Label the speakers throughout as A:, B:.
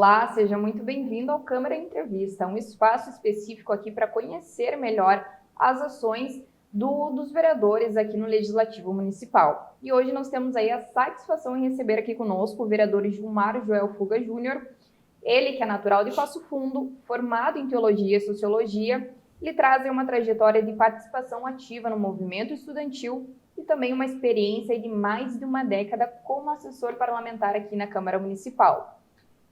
A: Olá, seja muito bem-vindo ao Câmara Entrevista, um espaço específico aqui para conhecer melhor as ações dos vereadores aqui no Legislativo Municipal. E hoje nós temos aí a satisfação em receber aqui conosco o vereador Gilmar Joel Fuga Júnior, ele que é natural de Passo Fundo, formado em Teologia e Sociologia, ele traz uma trajetória de participação ativa no movimento estudantil e também uma experiência de mais de uma década como assessor parlamentar aqui na Câmara Municipal.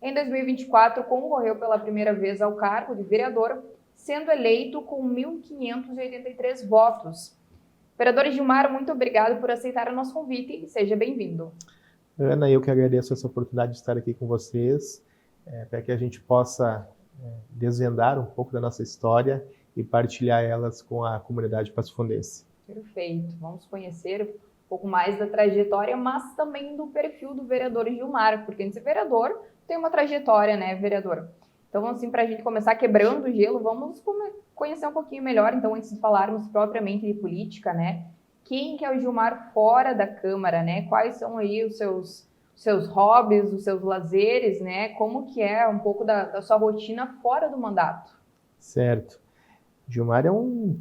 A: Em 2024, concorreu pela primeira vez ao cargo de vereador, sendo eleito com 1.583 votos. Vereador Gilmar, muito obrigado por aceitar o nosso convite e seja bem-vindo.
B: Ana, eu que agradeço essa oportunidade de estar aqui com vocês, para que a gente possa desvendar um pouco da nossa história e partilhar elas com a comunidade passofundense.
A: Perfeito. Vamos conhecer um pouco mais da trajetória, mas também do perfil do vereador Gilmar, porque antes de ser vereador, tem uma trajetória, né, vereador? Então, assim, para a gente começar quebrando o gelo, vamos conhecer um pouquinho melhor, então, antes de falarmos propriamente de política, né? Quem que é o Gilmar fora da Câmara, né? Quais são aí os seus hobbies, os seus lazeres, né? Como que é um pouco da sua rotina fora do mandato?
B: Certo. Gilmar é um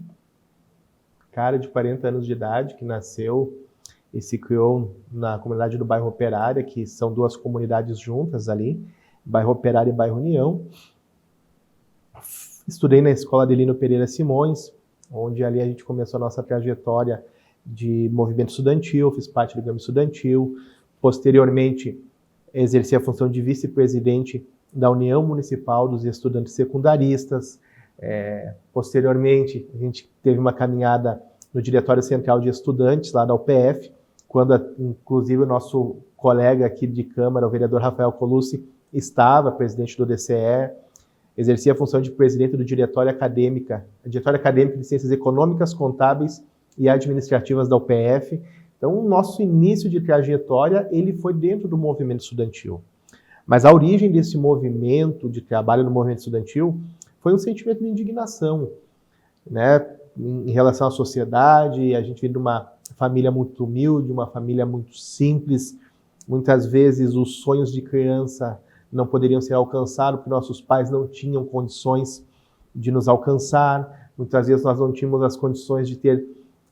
B: cara de 40 anos de idade que nasceu e se criou na comunidade do Bairro Operária, que são duas comunidades juntas ali, Bairro Operário e Bairro União. Estudei na escola Adelino Pereira Simões, onde ali a gente começou a nossa trajetória de movimento estudantil, fiz parte do Grêmio Estudantil. Posteriormente, exerci a função de vice-presidente da União Municipal dos Estudantes Secundaristas. Posteriormente, a gente teve uma caminhada no Diretório Central de Estudantes, lá da UPF, quando, inclusive, o nosso colega aqui de Câmara, o vereador Rafael Colucci, estava presidente do DCE, exercia a função de presidente do Diretório Acadêmico de Ciências Econômicas, Contábeis e Administrativas da UPF. Então, o nosso início de trajetória, ele foi dentro do movimento estudantil. Mas a origem desse movimento de trabalho no movimento estudantil foi um sentimento de indignação, né, em relação à sociedade. A gente vem de uma família muito humilde, uma família muito simples. Muitas vezes os sonhos de criança não poderiam ser alcançados porque nossos pais não tinham condições de nos alcançar. Muitas vezes nós não tínhamos as condições de ter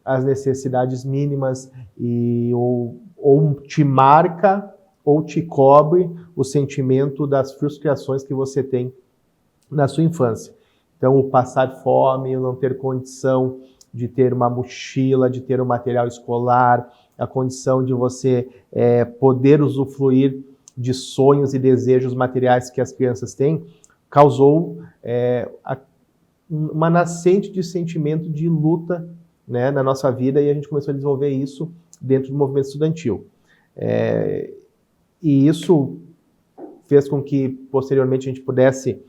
B: as necessidades mínimas e ou te marca ou te cobre o sentimento das frustrações que você tem na sua infância. Então, o passar fome, o não ter condição de ter uma mochila, de ter um material escolar, a condição de você poder usufruir de sonhos e desejos materiais que as crianças têm, causou uma nascente de sentimento de luta, né, na nossa vida, e a gente começou a desenvolver isso dentro do movimento estudantil. E isso fez com que, posteriormente, a gente pudesse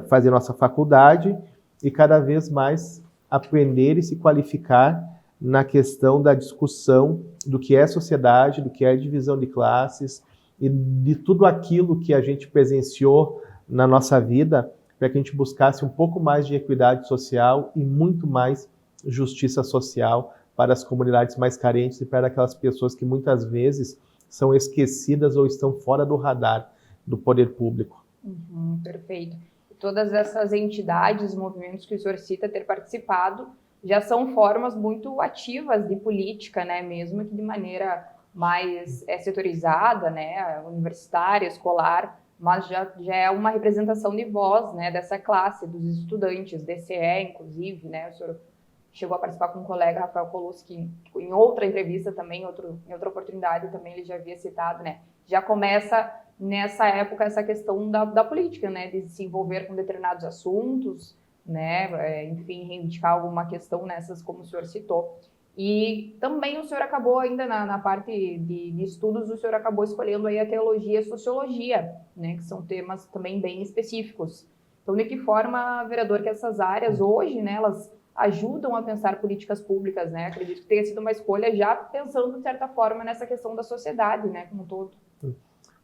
B: fazer nossa faculdade e cada vez mais aprender e se qualificar na questão da discussão do que é sociedade, do que é divisão de classes e de tudo aquilo que a gente presenciou na nossa vida, para que a gente buscasse um pouco mais de equidade social e muito mais justiça social para as comunidades mais carentes e para aquelas pessoas que muitas vezes são esquecidas ou estão fora do radar do poder público.
A: Perfeito. Todas essas entidades, movimentos que o senhor cita ter participado, já são formas muito ativas de política, né? Mesmo que de maneira mais setorizada, né? Universitária, escolar, mas já é uma representação de voz, né? Dessa classe, dos estudantes, DCE, inclusive, né? O senhor chegou a participar com um colega, Rafael Colucci, que em outra entrevista também, em outra oportunidade também ele já havia citado, né? Já começa nessa época essa questão da política, né, de se envolver com determinados assuntos, né, enfim, reivindicar alguma questão nessas, como o senhor citou. E também o senhor acabou ainda na parte de estudos, o senhor acabou escolhendo aí a teologia e a sociologia, né, que são temas também bem específicos. Então, de que forma, vereador, que essas áreas hoje, né, elas ajudam a pensar políticas públicas, né? Acredito que tenha sido uma escolha já pensando, de certa forma, nessa questão da sociedade, né, como um todo.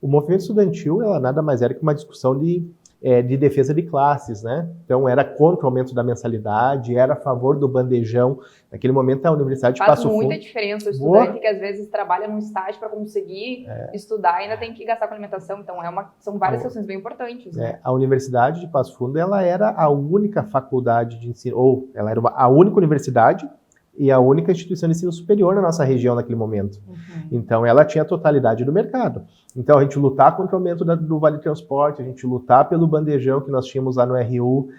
B: O movimento estudantil, ela nada mais era que uma discussão de de defesa de classes, né? Então era contra o aumento da mensalidade, era a favor do bandejão. Naquele momento a Universidade de Passo Fundo...
A: Faz muita diferença o estudante que às vezes trabalha num estágio para conseguir estudar e ainda tem que gastar com alimentação. Então são várias questões bem importantes. Né?
B: A Universidade de Passo Fundo ela era a única faculdade de ensino, ou ela era a única universidade e a única instituição de ensino superior na nossa região naquele momento. Então ela tinha a totalidade do mercado. Então a gente lutar contra o aumento do Vale Transporte, a gente lutar pelo bandejão que nós tínhamos lá no RU,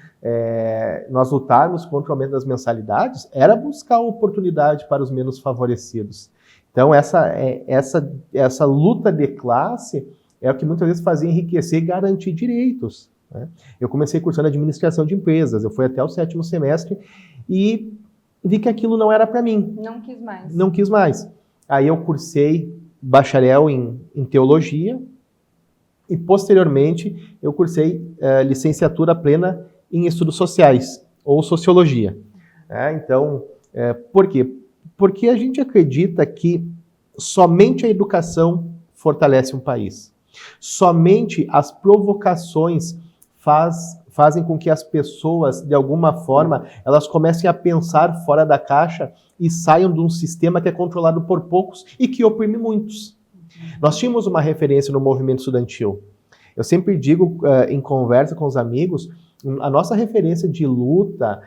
B: nós lutarmos contra o aumento das mensalidades, era buscar oportunidade para os menos favorecidos. Então essa luta de classe é o que muitas vezes fazia enriquecer e garantir direitos. Né? Eu comecei cursando administração de empresas, eu fui até o 7º semestre e vi que aquilo não era para mim.
A: Não quis mais.
B: Não quis mais. Aí eu cursei bacharel em teologia e, posteriormente, eu cursei licenciatura plena em estudos sociais, ou sociologia. Então, por quê? Porque a gente acredita que somente a educação fortalece um país. Somente as provocações fazem com que as pessoas, de alguma forma, elas comecem a pensar fora da caixa e saiam de um sistema que é controlado por poucos e que oprime muitos. Nós tínhamos uma referência no movimento estudantil. Eu sempre digo, em conversa com os amigos, a nossa referência de luta,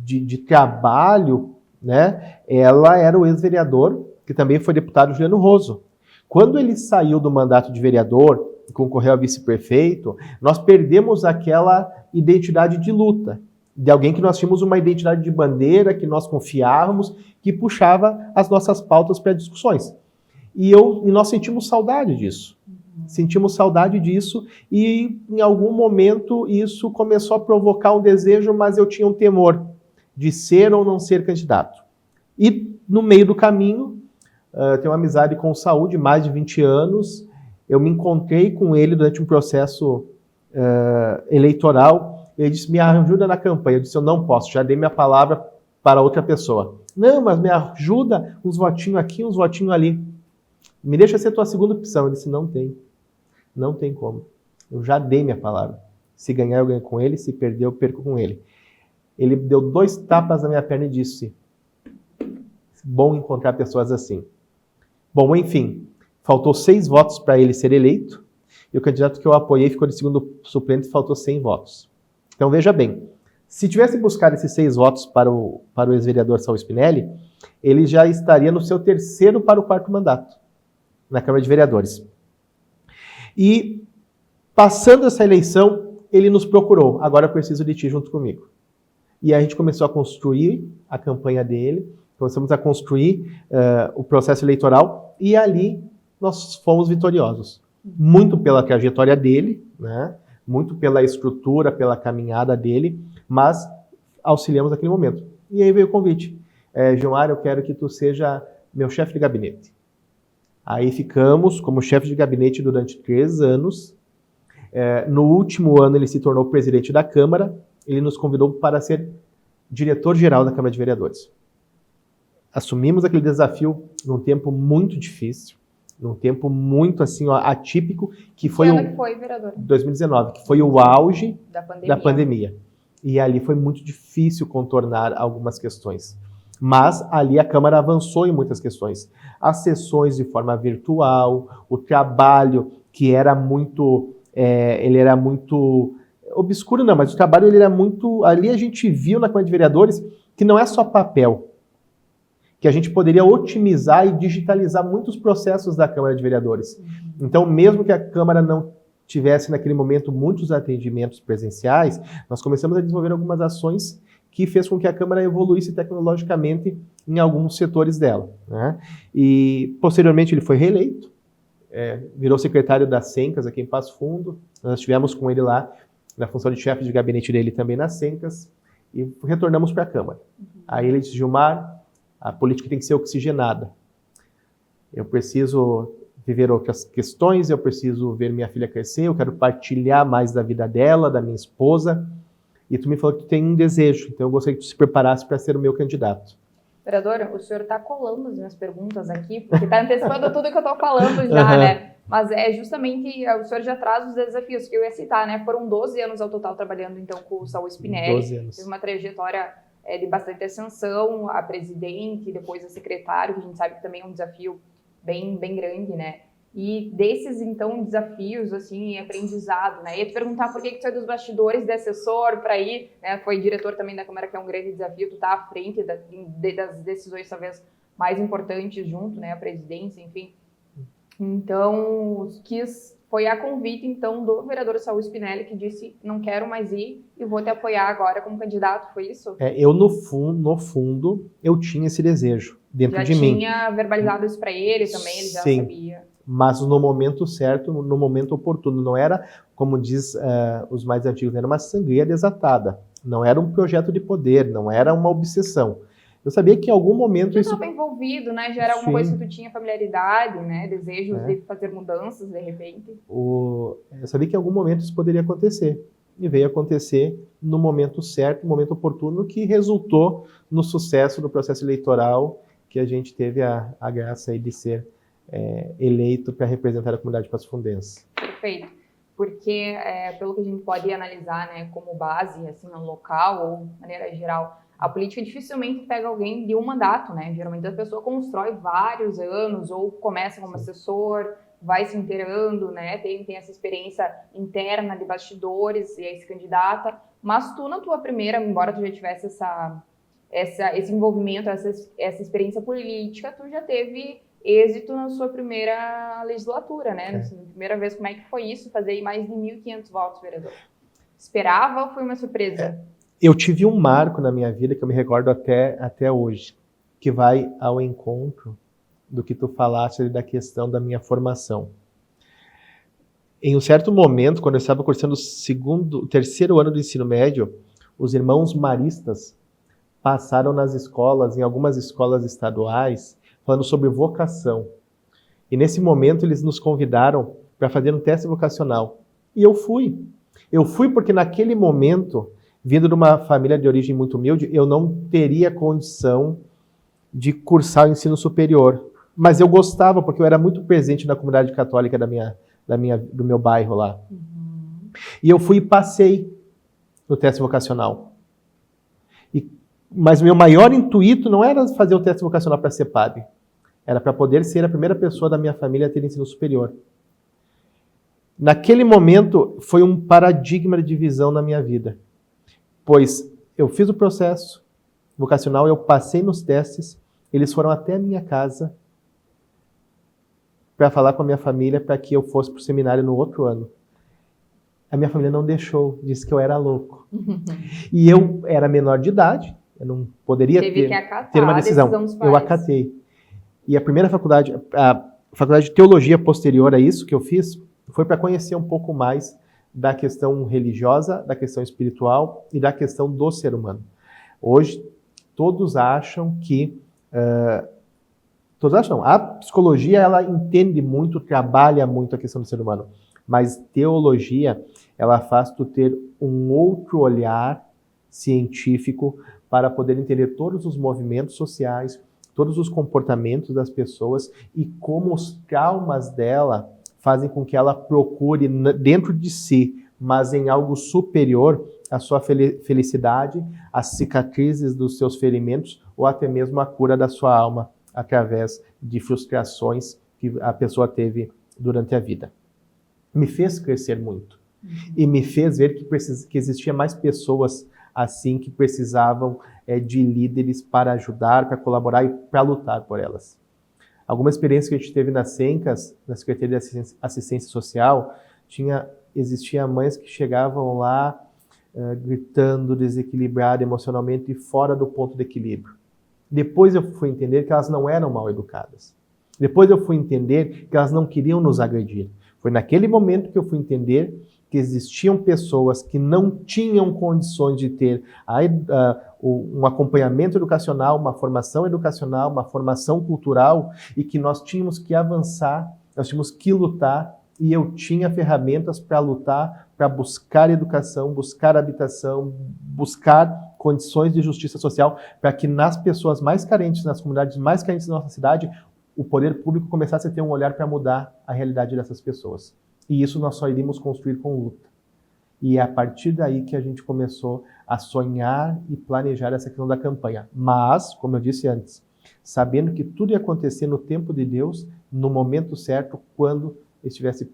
B: de trabalho, né, ela era o ex-vereador, que também foi deputado Juliano Roso. Quando ele saiu do mandato de vereador, concorreu a vice-prefeito, nós perdemos aquela identidade de luta, de alguém que nós tínhamos uma identidade de bandeira, que nós confiávamos, que puxava as nossas pautas para discussões. E nós sentimos saudade disso. Sentimos saudade disso e, em algum momento, isso começou a provocar um desejo, mas eu tinha um temor de ser ou não ser candidato. E, no meio do caminho, tenho uma amizade com o Saúl de mais de 20 anos. Eu me encontrei com ele durante um processo eleitoral. Ele disse, me ajuda na campanha. Eu disse, eu não posso, já dei minha palavra para outra pessoa. Não, mas me ajuda, uns votinhos aqui, uns votinhos ali. Me deixa ser tua segunda opção. Eu disse, não tem. Não tem como. Eu já dei minha palavra. Se ganhar, eu ganho com ele. Se perder, eu perco com ele. Ele deu 2 tapas na minha perna e disse, bom encontrar pessoas assim. Bom, enfim, faltou 6 votos para ele ser eleito. E o candidato que eu apoiei ficou de segundo suplente e faltou 100 votos. Então, veja bem, se tivesse buscado esses 6 votos para o ex-vereador Saúl Spinelli, ele já estaria no seu 3º para o 4º mandato na Câmara de Vereadores. E, passando essa eleição, ele nos procurou. Agora eu preciso de ti junto comigo. E a gente começou a construir a campanha dele, começamos a construir o processo eleitoral e ali nós fomos vitoriosos. Muito pela trajetória dele, né? Muito pela estrutura, pela caminhada dele, mas auxiliamos naquele momento. E aí veio o convite. Gilmar, eu quero que tu seja meu chefe de gabinete. Aí ficamos como chefe de gabinete durante 3 anos. No último ano ele se tornou presidente da Câmara. Ele nos convidou para ser diretor-geral da Câmara de Vereadores. Assumimos aquele desafio num tempo muito difícil, num tempo muito assim, atípico, que foi
A: que ano que foi, vereador?
B: 2019, que foi o auge
A: da
B: pandemia. E ali foi muito difícil contornar algumas questões. Mas ali a Câmara avançou em muitas questões. As sessões de forma virtual, o trabalho que era muito... ele era muito obscuro, não, mas o trabalho ele era muito... Ali a gente viu na Câmara de Vereadores que não é só papel, que a gente poderia otimizar e digitalizar muitos processos da Câmara de Vereadores. Então, mesmo que a Câmara não tivesse naquele momento muitos atendimentos presenciais, nós começamos a desenvolver algumas ações que fez com que a Câmara evoluísse tecnologicamente em alguns setores dela. Né? E, posteriormente, ele foi reeleito, virou secretário da Sencas aqui em Passo Fundo. Nós estivemos com ele lá na função de chefe de gabinete dele também na Sencas e retornamos para a Câmara. Aí ele disse, Gilmar, a política tem que ser oxigenada. Eu preciso viver outras questões, eu preciso ver minha filha crescer, eu quero partilhar mais da vida dela, da minha esposa. E tu me falou que tu tem um desejo, então eu gostaria que tu se preparasse para ser o meu candidato.
A: Vereador, o senhor está colando as minhas perguntas aqui, porque está antecipando tudo que eu estou falando já, né? Mas é justamente, o senhor já traz os desafios que eu ia citar, né? Foram 12 anos ao total trabalhando, então, com o Saul Spinelli.
B: 12 anos.
A: Teve uma trajetória de bastante ascensão, a presidente, depois a secretário, que a gente sabe que também é um desafio bem, bem grande, né? E desses, então, desafios, assim, aprendizado, né? Ia te perguntar por que tu é dos bastidores de assessor para ir, né? Foi diretor também da Câmara, que é um grande desafio, tu tá à frente das decisões, talvez, mais importantes junto, né? A presidência, enfim. Então, foi a convite, então, do vereador Saul Spinelli, que disse, não quero mais ir e vou te apoiar agora como candidato, foi isso?
B: Eu, no fundo, eu tinha esse desejo dentro de mim.
A: Já tinha verbalizado isso para ele também, ele já
B: Sim,
A: sabia.
B: mas no momento certo, no momento oportuno. Não era, como diz os mais antigos, era uma sangria desatada. Não era um projeto de poder, não era uma obsessão. Eu sabia que em algum momento
A: tu
B: isso...
A: estava envolvido, né? Já era alguma coisa que tu tinha familiaridade, né? Desejos de fazer mudanças, de repente.
B: Eu sabia que em algum momento isso poderia acontecer. E veio acontecer no momento certo, no momento oportuno, que resultou no sucesso do processo eleitoral, que a gente teve a graça aí de ser eleito para representar a comunidade passo-fundense.
A: Perfeito. Porque, pelo que a gente pode analisar, né, como base, assim, no local ou de maneira geral, a política dificilmente pega alguém de um mandato, né? Geralmente a pessoa constrói vários anos ou começa como assessor, vai se inteirando, né? Tem essa experiência interna de bastidores e aí se candidata. Mas tu, na tua primeira, embora tu já tivesse esse envolvimento, essa experiência política, tu já teve êxito na sua primeira legislatura, né? Na sua primeira vez, como é que foi isso? Fazer mais de 1.500 votos, vereador. Esperava ou foi uma surpresa?
B: Eu tive um marco na minha vida que eu me recordo até hoje, que vai ao encontro do que tu falaste da questão da minha formação. Em um certo momento, quando eu estava cursando o terceiro ano do ensino médio, os irmãos maristas passaram nas escolas, em algumas escolas estaduais, falando sobre vocação. E nesse momento eles nos convidaram para fazer um teste vocacional. E eu fui. Eu fui porque naquele momento, vindo de uma família de origem muito humilde, eu não teria condição de cursar o ensino superior. Mas eu gostava, porque eu era muito presente na comunidade católica do meu bairro lá. Uhum. E eu fui e passei no teste vocacional. Mas o meu maior intuito não era fazer o teste vocacional para ser padre. Era para poder ser a primeira pessoa da minha família a ter ensino superior. Naquele momento, foi um paradigma de visão na minha vida. Pois eu fiz o processo vocacional, eu passei nos testes, eles foram até a minha casa para falar com a minha família para que eu fosse para o seminário no outro ano. A minha família não deixou, disse que eu era louco. E eu era menor de idade, eu não poderia ter uma decisão. Eu acatei. E a primeira faculdade, a faculdade de teologia posterior a isso que eu fiz, foi para conhecer um pouco mais da questão religiosa, da questão espiritual e da questão do ser humano. Hoje, todos acham que... a psicologia, ela entende muito, trabalha muito a questão do ser humano. Mas teologia, ela faz tu ter um outro olhar científico para poder entender todos os movimentos sociais, todos os comportamentos das pessoas e como os traumas dela fazem com que ela procure dentro de si, mas em algo superior, a sua felicidade, as cicatrizes dos seus ferimentos ou até mesmo a cura da sua alma através de frustrações que a pessoa teve durante a vida. Me fez crescer muito. E me fez ver que existia mais pessoas assim que precisavam de líderes para ajudar, para colaborar e para lutar por elas. Alguma experiência que a gente teve nas Sencas, na Secretaria de Assistência Social, existia mães que chegavam lá gritando, desequilibradas emocionalmente e fora do ponto de equilíbrio. Depois eu fui entender que elas não eram mal educadas. Depois eu fui entender que elas não queriam nos agredir. Foi naquele momento que eu fui entender que existiam pessoas que não tinham condições de ter um acompanhamento educacional, uma formação educacional, uma formação cultural e que nós tínhamos que avançar, nós tínhamos que lutar e eu tinha ferramentas para lutar, para buscar educação, buscar habitação, buscar condições de justiça social para que nas pessoas mais carentes, nas comunidades mais carentes da nossa cidade, o poder público começasse a ter um olhar para mudar a realidade dessas pessoas. E isso nós só iríamos construir com luta. E é a partir daí que a gente começou a sonhar e planejar essa questão da campanha. Mas, como eu disse antes, sabendo que tudo ia acontecer no tempo de Deus, no momento certo, quando estivesse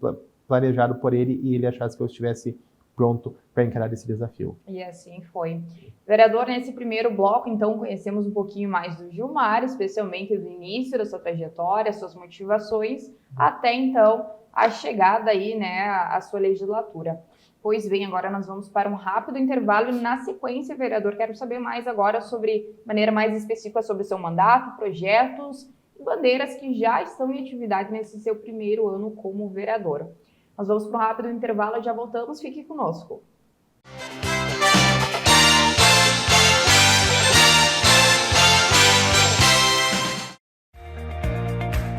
B: planejado por Ele e Ele achasse que eu estivesse pronto para encarar esse desafio.
A: E assim foi. Vereador, nesse primeiro bloco, então, conhecemos um pouquinho mais do Gilmar, especialmente do início da sua trajetória, suas motivações, até então a chegada aí, né, à sua legislatura. Pois bem, agora nós vamos para um rápido intervalo e na sequência, vereador, quero saber mais agora de maneira mais específica sobre seu mandato, projetos e bandeiras que já estão em atividade nesse seu primeiro ano como vereador. Nós vamos para um rápido intervalo e já voltamos, fique conosco.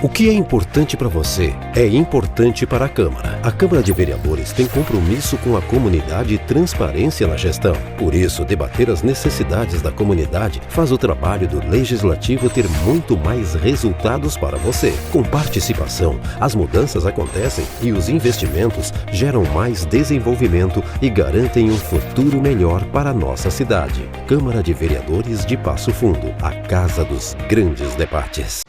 C: O que é importante para você é importante para a Câmara. A Câmara de Vereadores tem compromisso com a comunidade e transparência na gestão. Por isso, debater as necessidades da comunidade faz o trabalho do Legislativo ter muito mais resultados para você. Com participação, as mudanças acontecem e os investimentos geram mais desenvolvimento e garantem um futuro melhor para a nossa cidade. Câmara de Vereadores de Passo Fundo, a casa dos grandes debates.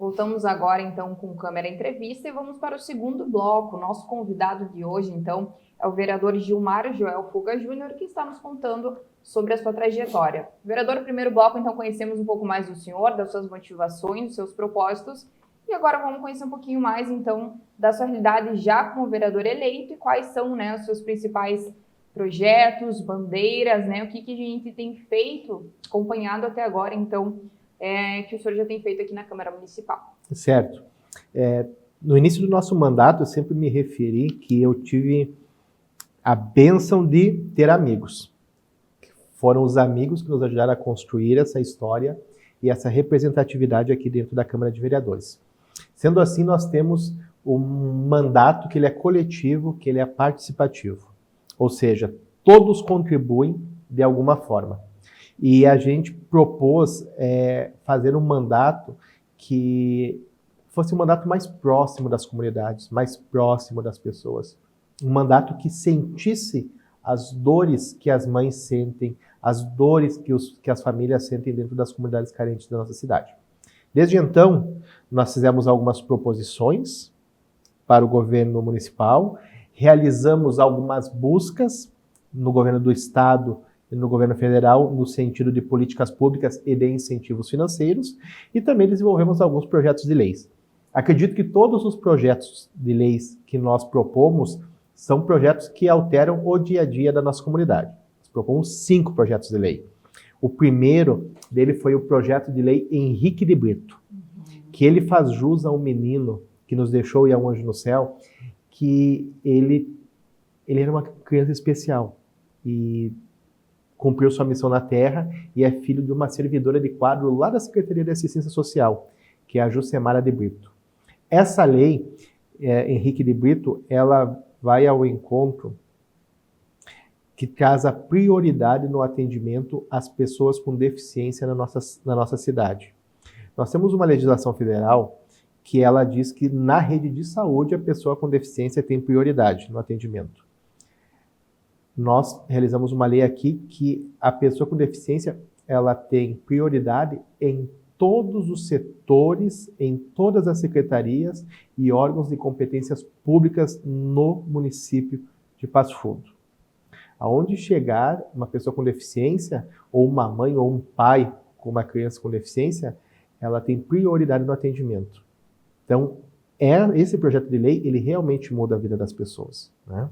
A: Voltamos agora, então, com Câmara Entrevista e vamos para o segundo bloco. Nosso convidado de hoje, então, é o vereador Gilmar Joel Fuga Júnior, que está nos contando sobre a sua trajetória. Vereador, no primeiro bloco, então, conhecemos um pouco mais do senhor, das suas motivações, dos seus propósitos. E agora vamos conhecer um pouquinho mais, então, da sua realidade já como vereador eleito e quais são, né, os seus principais projetos, bandeiras, né, o que a gente tem feito, acompanhado até agora, então, que o senhor já tem feito aqui na Câmara Municipal.
B: Certo. No início do nosso mandato, eu sempre me referi que eu tive a bênção de ter amigos. Foram os amigos que nos ajudaram a construir essa história e essa representatividade aqui dentro da Câmara de Vereadores. Sendo assim, nós temos um mandato que ele é coletivo, que ele é participativo. Ou seja, todos contribuem de alguma forma. E a gente propôs fazer um mandato que fosse um mandato mais próximo das comunidades, mais próximo das pessoas. Um mandato que sentisse as dores que as mães sentem, as dores que as famílias sentem dentro das comunidades carentes da nossa cidade. Desde então, nós fizemos algumas proposições para o governo municipal, realizamos algumas buscas no governo do estado e no governo federal, no sentido de políticas públicas e de incentivos financeiros, e também desenvolvemos alguns projetos de leis. Acredito que todos os projetos de leis que nós propomos são projetos que alteram o dia a dia da nossa comunidade. Nós propomos 5 projetos de lei. O primeiro dele foi o projeto de lei Henrique de Brito, que ele faz jus a um menino que nos deixou e a um anjo no céu, que ele era uma criança especial e cumpriu sua missão na Terra e é filho de uma servidora de quadro lá da Secretaria de Assistência Social, que é a Jucemara de Brito. Essa lei, Henrique de Brito, ela vai ao encontro que traz a prioridade no atendimento às pessoas com deficiência na nossa cidade. Nós temos uma legislação federal que ela diz que na rede de saúde a pessoa com deficiência tem prioridade no atendimento. Nós realizamos uma lei aqui que a pessoa com deficiência ela tem prioridade em todos os setores, em todas as secretarias e órgãos de competências públicas no município de Passo Fundo. Aonde chegar uma pessoa com deficiência, ou uma mãe ou um pai com uma criança com deficiência, ela tem prioridade no atendimento. Então, esse projeto de lei, ele realmente muda a vida das pessoas, né?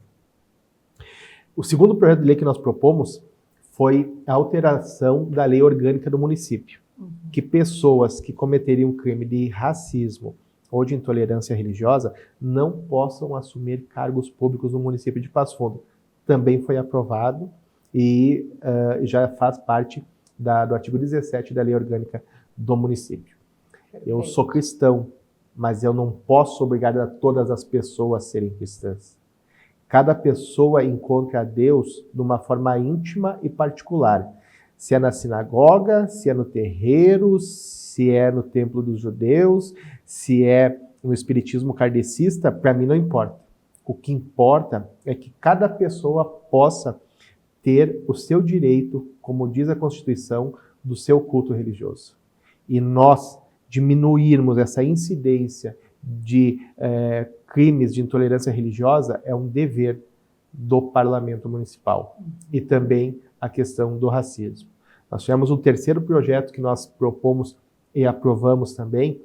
B: O segundo projeto de lei que nós propomos foi a alteração da lei orgânica do município, que pessoas que cometeriam crime de racismo ou de intolerância religiosa não possam assumir cargos públicos no município de Passo Fundo. Também foi aprovado e já faz parte do artigo 17 da lei orgânica do município. Perfeito. Eu sou cristão, mas eu não posso obrigar a todas as pessoas a serem cristãs. Cada pessoa encontra a Deus de uma forma íntima e particular. Se é na sinagoga, se é no terreiro, se é no templo dos judeus, se é no espiritismo kardecista, para mim não importa. O que importa é que cada pessoa possa ter o seu direito, como diz a Constituição, do seu culto religioso. E nós diminuirmos essa incidência de crimes de intolerância religiosa é um dever do Parlamento Municipal. E também a questão do racismo. Nós tivemos um terceiro projeto que nós propomos e aprovamos também,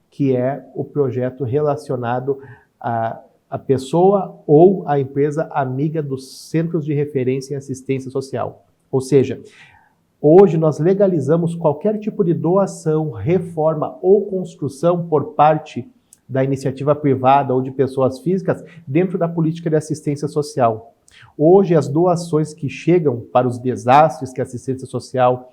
B: que é o projeto relacionado à pessoa ou à empresa amiga dos Centros de Referência em Assistência Social. Ou seja, hoje nós legalizamos qualquer tipo de doação, reforma ou construção por parte da iniciativa privada ou de pessoas físicas dentro da política de assistência social. Hoje, as doações que chegam para os desastres que a assistência social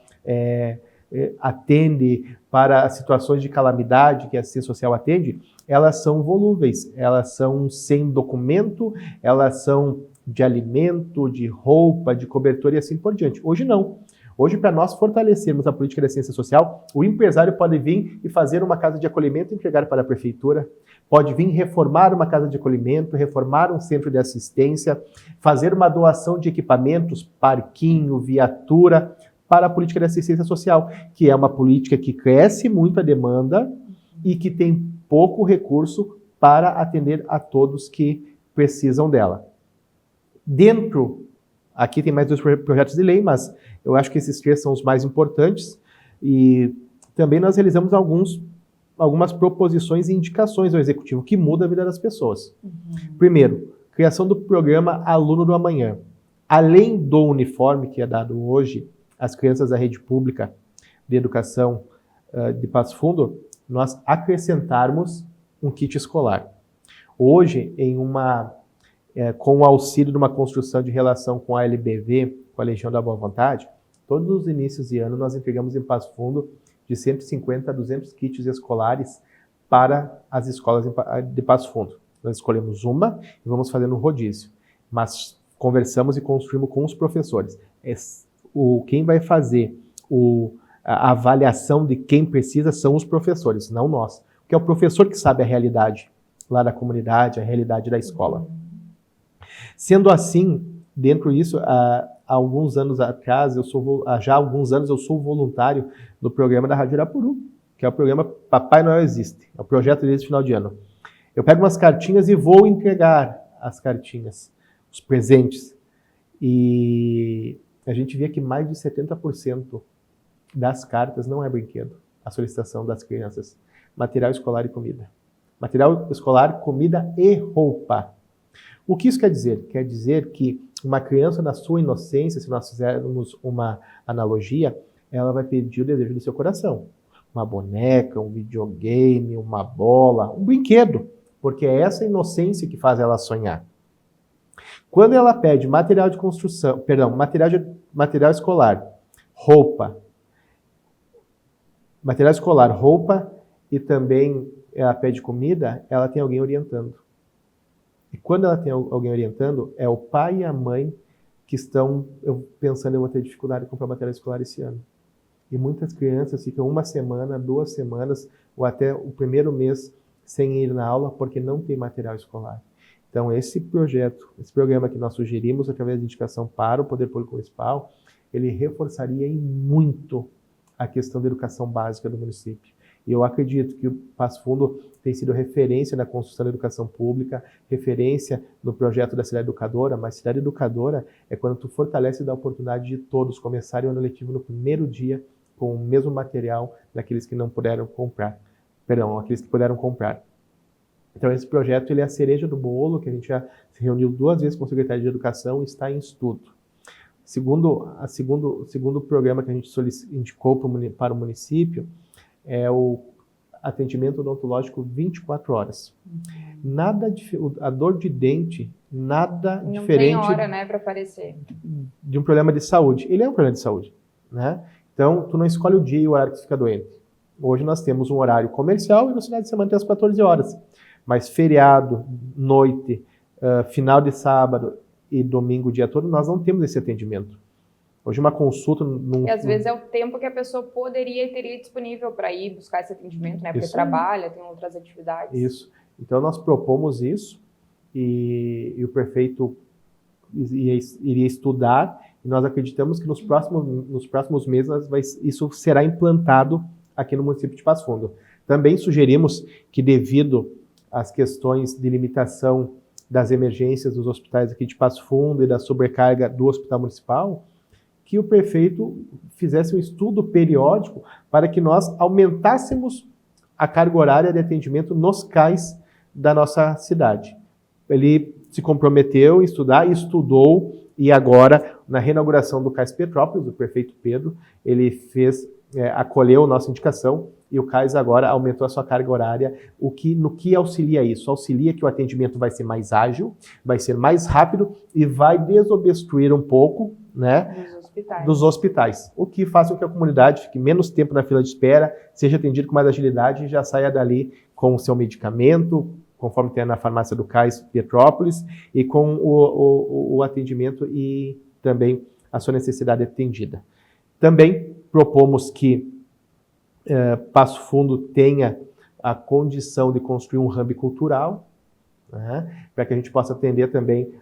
B: atende, para as situações de calamidade que a assistência social atende, elas são volúveis, elas são sem documento, elas são de alimento, de roupa, de cobertor e assim por diante. Hoje não. Hoje, para nós fortalecermos a política de assistência social, o empresário pode vir e fazer uma casa de acolhimento e entregar para a prefeitura, pode vir reformar uma casa de acolhimento, reformar um centro de assistência, fazer uma doação de equipamentos, parquinho, viatura, para a política de assistência social, que é uma política que cresce muito a demanda e que tem pouco recurso para atender a todos que precisam dela. Aqui tem mais 2 projetos de lei, mas eu acho que esses 3 são os mais importantes. E também nós realizamos algumas proposições e indicações ao Executivo que mudam a vida das pessoas. Primeiro, criação do programa Aluno do Amanhã. Além do uniforme que é dado hoje às crianças da rede pública de educação de Passo Fundo, nós acrescentarmos um kit escolar. Hoje, com o auxílio de uma construção de relação com a LBV, com a Legião da Boa Vontade, todos os inícios de ano nós entregamos em Passo Fundo de 150 a 200 kits escolares para as escolas de Passo Fundo. Nós escolhemos uma e vamos fazendo um rodízio, mas conversamos e construímos com os professores. Quem vai fazer a avaliação de quem precisa são os professores, não nós. Porque é o professor que sabe a realidade lá da comunidade, a realidade da escola. Sendo assim, dentro disso, há alguns anos atrás, já há alguns anos eu sou voluntário do programa da Rádio Irapuru, que é o programa Papai Noel Existe, é o projeto desse final de ano. Eu pego umas cartinhas e vou entregar as cartinhas, os presentes. E a gente vê que mais de 70% das cartas não é brinquedo, a solicitação das crianças. Material escolar e comida. Material escolar, comida e roupa. O que isso quer dizer? Quer dizer que uma criança, na sua inocência, se nós fizermos uma analogia, ela vai pedir o desejo do seu coração. Uma boneca, um videogame, uma bola, um brinquedo. Porque é essa inocência que faz ela sonhar. Quando ela pede material de construção, material escolar, roupa, material escolar, roupa e também ela pede comida, ela tem alguém orientando. E quando ela tem alguém orientando, é o pai e a mãe que estão pensando, eu vou ter dificuldade de comprar material escolar esse ano. E muitas crianças ficam 1 semana, 2 semanas, ou até o primeiro mês sem ir na aula porque não tem material escolar. Então, esse programa que nós sugerimos, através de indicação para o Poder Público Municipal, ele reforçaria muito a questão da educação básica do município. E eu acredito que o Passo Fundo tem sido referência na construção da educação pública, referência no projeto da Cidade Educadora, mas Cidade Educadora é quando tu fortalece e dá a oportunidade de todos começarem o ano letivo no primeiro dia com o mesmo material daqueles que não puderam comprar. Aqueles que puderam comprar. Então esse projeto ele é a cereja do bolo, que a gente já se reuniu 2 vezes com o secretário de Educação e está em estudo. Segundo programa que a gente indicou para o município é o atendimento odontológico 24 horas. A dor de dente, nada
A: não
B: diferente...
A: Não tem hora, né, para aparecer.
B: De um problema de saúde. Ele é um problema de saúde, né? Então, tu não escolhe o dia e o horário que tu fica doente. Hoje nós temos um horário comercial e no final de semana tem às 14 horas. Mas feriado, noite, final de sábado e domingo o dia todo, nós não temos esse atendimento. Hoje uma consulta...
A: E às vezes é o tempo que a pessoa poderia e teria disponível para ir buscar esse atendimento, né? Porque
B: Isso.
A: Trabalha, tem outras atividades.
B: Isso. Então nós propomos isso e o prefeito iria estudar, e nós acreditamos que nos próximos meses isso será implantado aqui no município de Passo Fundo. Também sugerimos que, devido às questões de limitação das emergências dos hospitais aqui de Passo Fundo e da sobrecarga do Hospital Municipal, que o prefeito fizesse um estudo periódico para que nós aumentássemos a carga horária de atendimento nos CAIs da nossa cidade. Ele se comprometeu em estudar, estudou, e agora, na reinauguração do CAIS Petrópolis, o prefeito Pedro, ele acolheu a nossa indicação, e o CAIS agora aumentou a sua carga horária. No que auxilia isso? Auxilia que o atendimento vai ser mais ágil, vai ser mais rápido e vai desobstruir um pouco, né, dos hospitais. O que faz com que a comunidade fique menos tempo na fila de espera, seja atendido com mais agilidade e já saia dali com o seu medicamento, conforme tem na farmácia do CAIS Petrópolis, e com o atendimento e também a sua necessidade atendida. Também propomos que Passo Fundo tenha a condição de construir um hub cultural, né, para que a gente possa atender também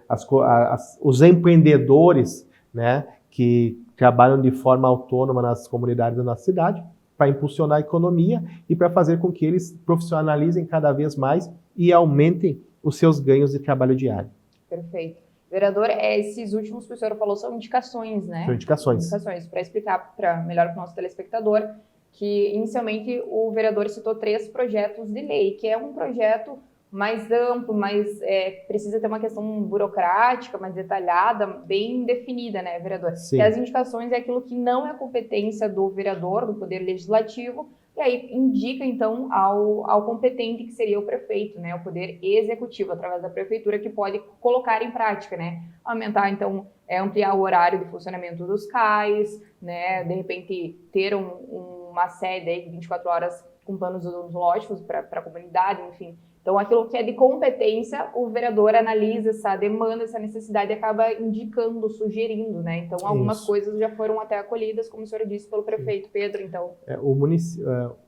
B: os empreendedores, né, que trabalham de forma autônoma nas comunidades da nossa cidade, para impulsionar a economia e para fazer com que eles profissionalizem cada vez mais e aumentem os seus ganhos de trabalho diário.
A: Perfeito. Vereador, esses últimos que o senhor falou são indicações, né?
B: São indicações.
A: Indicações. Para explicar melhor para o nosso telespectador, que inicialmente o vereador citou 3 projetos de lei, que é um projeto mais amplo, precisa ter uma questão burocrática, mais detalhada, bem definida, né, vereador?
B: Sim.
A: E as indicações é aquilo que não é competência do vereador, do Poder Legislativo, e aí indica, então, ao competente, que seria o prefeito, né, o Poder Executivo, através da prefeitura, que pode colocar em prática, né, aumentar, então, ampliar o horário de funcionamento dos CAIs, né, de repente ter uma sede aí de 24 horas com planos odontológicos para a comunidade, enfim. Então, aquilo que é de competência, o vereador analisa essa demanda, essa necessidade e acaba indicando, sugerindo, né? Então, algumas coisas já foram até acolhidas, como o senhor disse, pelo prefeito Pedro, então...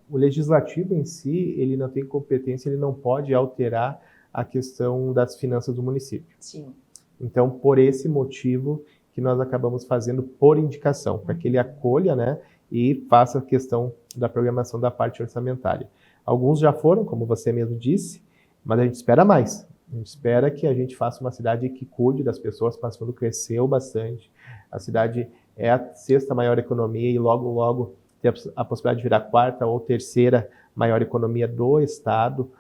B: O legislativo em si, ele não tem competência, ele não pode alterar a questão das finanças do município.
A: Sim.
B: Então, por esse motivo que nós acabamos fazendo por indicação, para que ele acolha, né, e faça a questão da programação da parte orçamentária. Alguns já foram, como você mesmo disse, mas a gente espera mais. A gente espera que a gente faça uma cidade que cuide das pessoas. Passo Fundo cresceu bastante. A cidade é a 6ª maior economia e logo, logo tem a possibilidade de virar a 4ª ou 3ª maior economia do estado.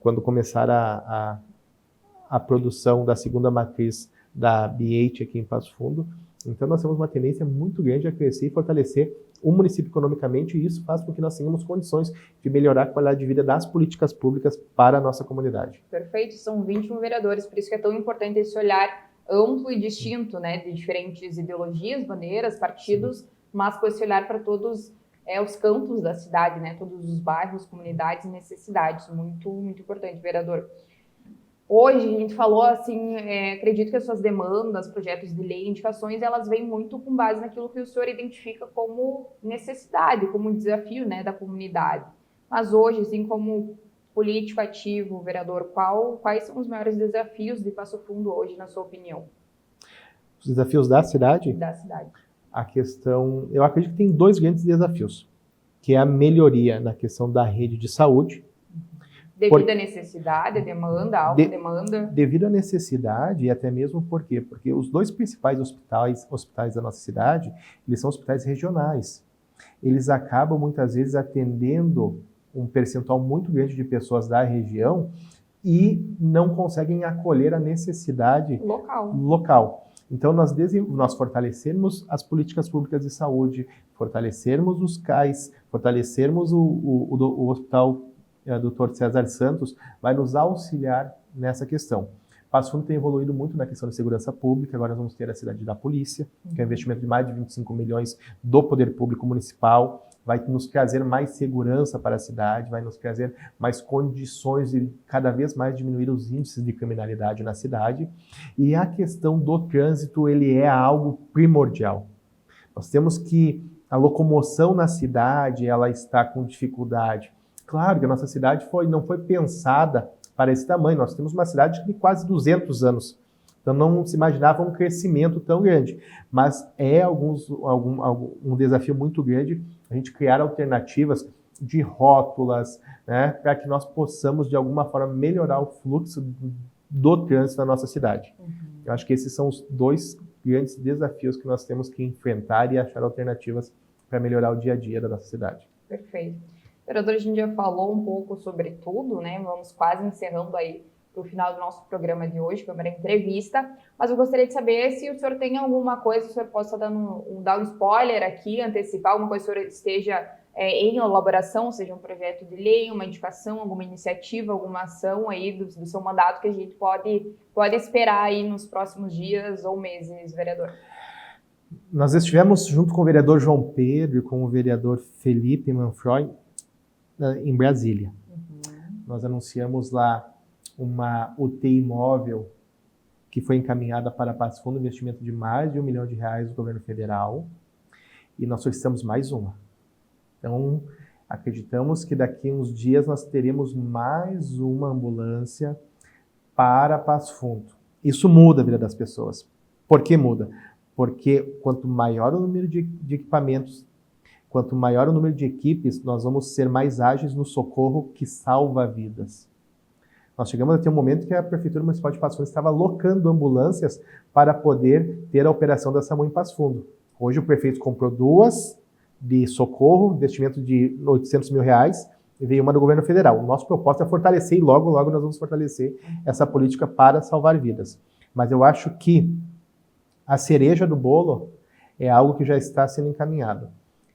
B: Quando começar a produção da 2ª matriz da BH aqui em Passo Fundo. Então nós temos uma tendência muito grande a crescer e fortalecer o município economicamente, e isso faz com que nós tenhamos condições de melhorar a qualidade de vida das políticas públicas para a nossa comunidade.
A: Perfeito, são 21 vereadores, por isso que é tão importante esse olhar amplo e distinto, né, de diferentes ideologias, bandeiras, partidos, mas com esse olhar para todos os cantos da cidade, né, todos os bairros, comunidades e necessidades. Muito, muito importante, vereador. Hoje, a gente falou assim, acredito que as suas demandas, projetos de lei, indicações, elas vêm muito com base naquilo que o senhor identifica como necessidade, como desafio, né, da comunidade. Mas hoje, assim, como político ativo, vereador, quais são os maiores desafios de Passo Fundo hoje, na sua opinião?
B: Os desafios da cidade?
A: Da cidade.
B: A questão, eu acredito que tem 2 grandes desafios, que é a melhoria na questão da rede de saúde.
A: Devido à necessidade, demanda, alta demanda? Devido
B: à necessidade, e até mesmo por quê? Porque os 2 principais hospitais da nossa cidade, eles são hospitais regionais. Eles acabam, muitas vezes, atendendo um percentual muito grande de pessoas da região e não conseguem acolher a necessidade local. Então, nós fortalecermos as políticas públicas de saúde, fortalecermos os CAIs, fortalecermos o hospital Dr. César Santos, vai nos auxiliar nessa questão. Passo Fundo tem evoluído muito na questão de segurança pública. Agora nós vamos ter a cidade da polícia, que é um investimento de mais de 25 milhões do poder público municipal. Vai nos trazer mais segurança para a cidade, vai nos trazer mais condições de cada vez mais diminuir os índices de criminalidade na cidade. E a questão do trânsito, ele é algo primordial. Nós temos que a locomoção na cidade, ela está com dificuldade. Claro que a nossa cidade não foi pensada para esse tamanho. Nós temos uma cidade de quase 200 anos. Então não se imaginava um crescimento tão grande. Mas é um desafio muito grande a gente criar alternativas de rótulas, né, para que nós possamos, de alguma forma, melhorar o fluxo do trânsito na nossa cidade. Eu acho que esses são os dois grandes desafios que nós temos que enfrentar e achar alternativas para melhorar o dia a dia da nossa cidade.
A: Perfeito. Vereador, a gente já falou um pouco sobre tudo, né? Vamos quase encerrando aí para o final do nosso programa de hoje, primeira entrevista, mas eu gostaria de saber se o senhor tem alguma coisa, se o senhor possa dar um spoiler aqui, antecipar alguma coisa que o senhor esteja em elaboração, seja um projeto de lei, uma indicação, alguma iniciativa, alguma ação aí do seu mandato que a gente pode esperar aí nos próximos dias ou meses, vereador.
B: Nós estivemos junto com o vereador João Pedro e com o vereador Felipe Manfroy em Brasília. Nós anunciamos lá uma UTI móvel que foi encaminhada para Passo Fundo, investimento de mais de R$1 milhão do governo federal, e nós solicitamos mais uma. Então, acreditamos que daqui a uns dias nós teremos mais uma ambulância para Passo Fundo. Isso muda a vida das pessoas. Por que muda? Porque quanto maior o número de equipamentos, quanto maior o número de equipes, nós vamos ser mais ágeis no socorro que salva vidas. Nós chegamos a ter um momento que a Prefeitura Municipal de Passo Fundo estava locando ambulâncias para poder ter a operação da SAMU em Passo Fundo. Hoje o prefeito comprou 2 de socorro, investimento de R$800 mil, e veio uma do governo federal. O nosso propósito é fortalecer, e logo nós vamos fortalecer essa política para salvar vidas. Mas eu acho que a cereja do bolo é algo que já está sendo encaminhado,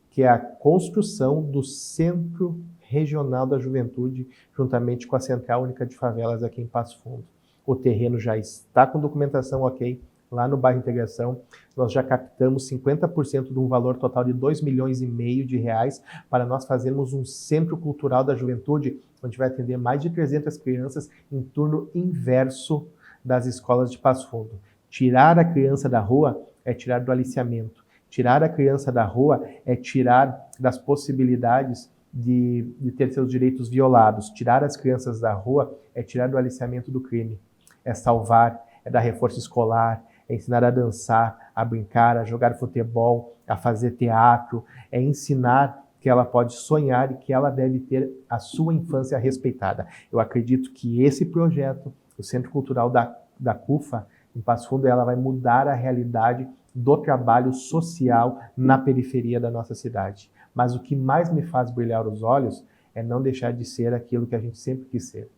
B: que é a construção do Centro Regional da Juventude, juntamente com a Central Única de Favelas aqui em Passo Fundo. O terreno já está com documentação ok, lá no bairro Integração. Nós já captamos 50% de um valor total de R$2,5 milhões para nós fazermos um centro cultural da juventude, onde vai atender mais de 300 crianças em turno inverso das escolas de Passo Fundo. Tirar a criança da rua é tirar do aliciamento. Tirar a criança da rua é tirar das possibilidades de ter seus direitos violados. Tirar as crianças da rua é tirar do aliciamento do crime. É salvar, é dar reforço escolar, é ensinar a dançar, a brincar, a jogar futebol, a fazer teatro, é ensinar que ela pode sonhar e que ela deve ter a sua infância respeitada. Eu acredito que esse projeto, o Centro Cultural da CUFA, em Passo Fundo, ela vai mudar a realidade do trabalho social na periferia da nossa cidade. Mas o que mais me faz brilhar os olhos é não deixar de ser aquilo que a gente sempre quis ser,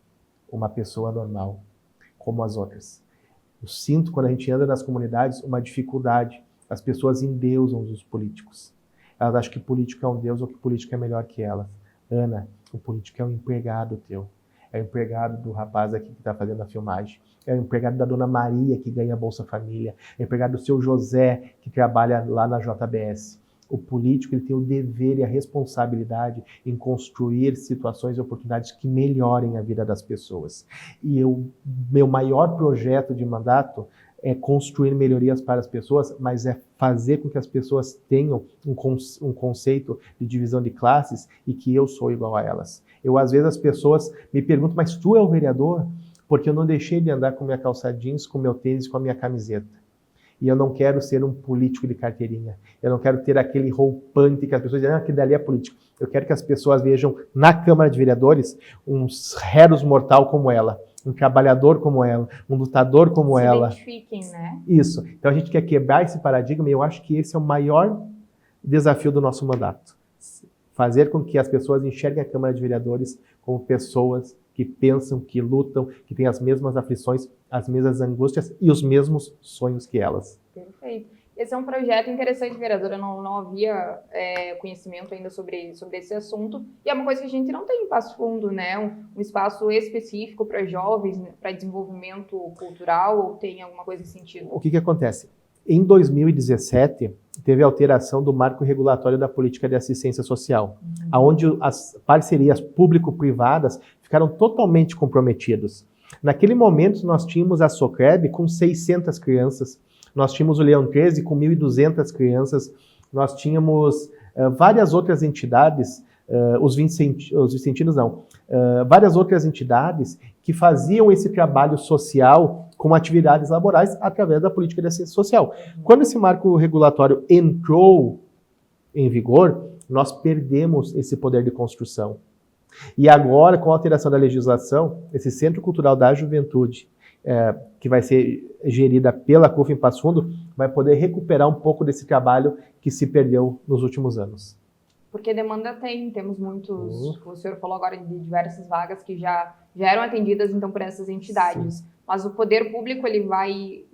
B: uma pessoa normal, como as outras. Eu sinto, quando a gente anda nas comunidades, uma dificuldade. As pessoas endeusam os políticos. Elas acham que político é um deus ou que político é melhor que elas. Ana, o político é um empregado teu. É o empregado do rapaz aqui que está fazendo a filmagem. É o empregado da dona Maria que ganha a Bolsa Família. É o empregado do seu José que trabalha lá na JBS. O político, ele tem o dever e a responsabilidade em construir situações e oportunidades que melhorem a vida das pessoas. E meu maior projeto de mandato é construir melhorias para as pessoas, mas é fazer com que as pessoas tenham um conceito de divisão de classes e que eu sou igual a elas. Às vezes as pessoas me perguntam, mas tu é o vereador? Porque eu não deixei de andar com minha calça jeans, com meu tênis, com a minha camiseta. E eu não quero ser um político de carteirinha. Eu não quero ter aquele roupante que as pessoas dizem, que dali é político. Eu quero que as pessoas vejam na Câmara de Vereadores uns réus mortal como ela, um trabalhador como ela, um lutador como ela.
A: Se identifiquem, né?
B: Isso. Então a gente quer quebrar esse paradigma e eu acho que esse é o maior desafio do nosso mandato. Fazer com que as pessoas enxerguem a Câmara de Vereadores como pessoas que pensam, que lutam, que têm as mesmas aflições, as mesmas angústias e os mesmos sonhos que elas.
A: Perfeito. Esse é um projeto interessante, vereadora. Eu não havia conhecimento ainda sobre esse assunto. E é uma coisa que a gente não tem em Passo Fundo, né? Um espaço específico para jovens, para desenvolvimento cultural, ou tem alguma coisa nesse sentido?
B: O que acontece? Em 2017, teve alteração do marco regulatório da política de assistência social, onde as parcerias público-privadas ficaram totalmente comprometidas. Naquele momento, nós tínhamos a Socreb com 600 crianças, nós tínhamos o Leão 13 com 1.200 crianças, nós tínhamos várias outras entidades, várias outras entidades que faziam esse trabalho social com atividades laborais através da política de assistência social. Quando esse marco regulatório entrou em vigor, nós perdemos esse poder de construção. E agora, com a alteração da legislação, esse Centro Cultural da Juventude, que vai ser gerida pela CUF em Passo Fundo, vai poder recuperar um pouco desse trabalho que se perdeu nos últimos anos.
A: Porque demanda temos muitos, o senhor falou agora de diversas vagas que já eram atendidas então por essas entidades. Sim. Mas o poder público ele vai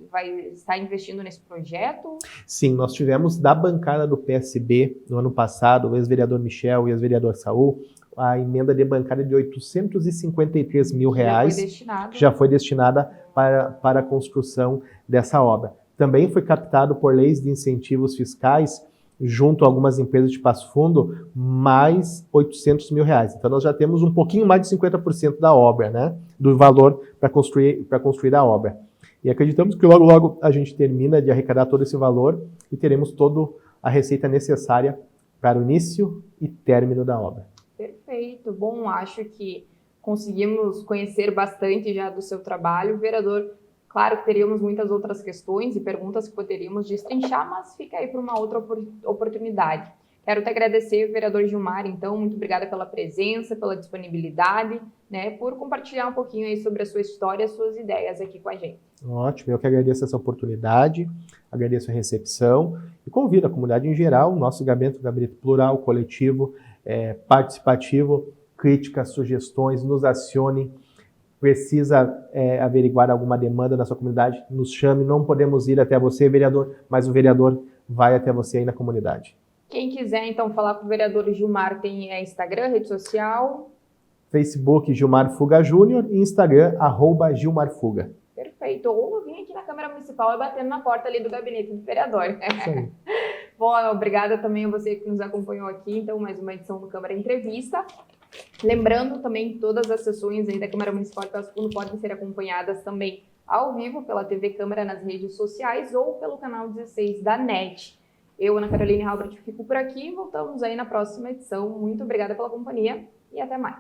A: estar investindo nesse projeto?
B: Sim, nós tivemos da bancada do PSB no ano passado, o ex-vereador Michel e o ex-vereador Saul, a emenda de bancada de R$853 mil já foi destinada para a construção dessa obra. Também foi captado por leis de incentivos fiscais, junto a algumas empresas de Passo Fundo, mais R$800 mil. Então nós já temos um pouquinho mais de 50% da obra, né? Do valor para construir a obra. E acreditamos que logo, logo a gente termina de arrecadar todo esse valor e teremos toda a receita necessária para o início e término da obra.
A: Perfeito. Bom, acho que conseguimos conhecer bastante já do seu trabalho, vereador. Claro que teríamos muitas outras questões e perguntas que poderíamos destrinchar, mas fica aí para uma outra oportunidade. Quero te agradecer, vereador Gilmar, então, muito obrigada pela presença, pela disponibilidade, né, por compartilhar um pouquinho aí sobre a sua história, as suas ideias aqui com a gente.
B: Ótimo, eu que agradeço essa oportunidade, agradeço a recepção e convido a comunidade em geral, o nosso gabinete plural, coletivo, participativo, críticas, sugestões, nos acione. Precisa averiguar alguma demanda na sua comunidade, nos chame, não podemos ir até você, vereador, mas o vereador vai até você aí na comunidade.
A: Quem quiser, então, falar com o vereador Gilmar, tem Instagram, rede social?
B: Facebook, Gilmar Fuga Júnior, e Instagram, @GilmarFuga.
A: Perfeito. Ou vir aqui na Câmara Municipal e batendo na porta ali do gabinete do vereador.
B: Sim.
A: Bom, obrigada também a você que nos acompanhou aqui, então, mais uma edição do Câmara Entrevista. Lembrando também que todas as sessões aí da Câmara Municipal de Passo Fundo podem ser acompanhadas também ao vivo pela TV Câmara nas redes sociais ou pelo canal 16 da NET. Eu, Ana Caroline Halbert, fico por aqui e voltamos aí na próxima edição. Muito obrigada pela companhia e até mais.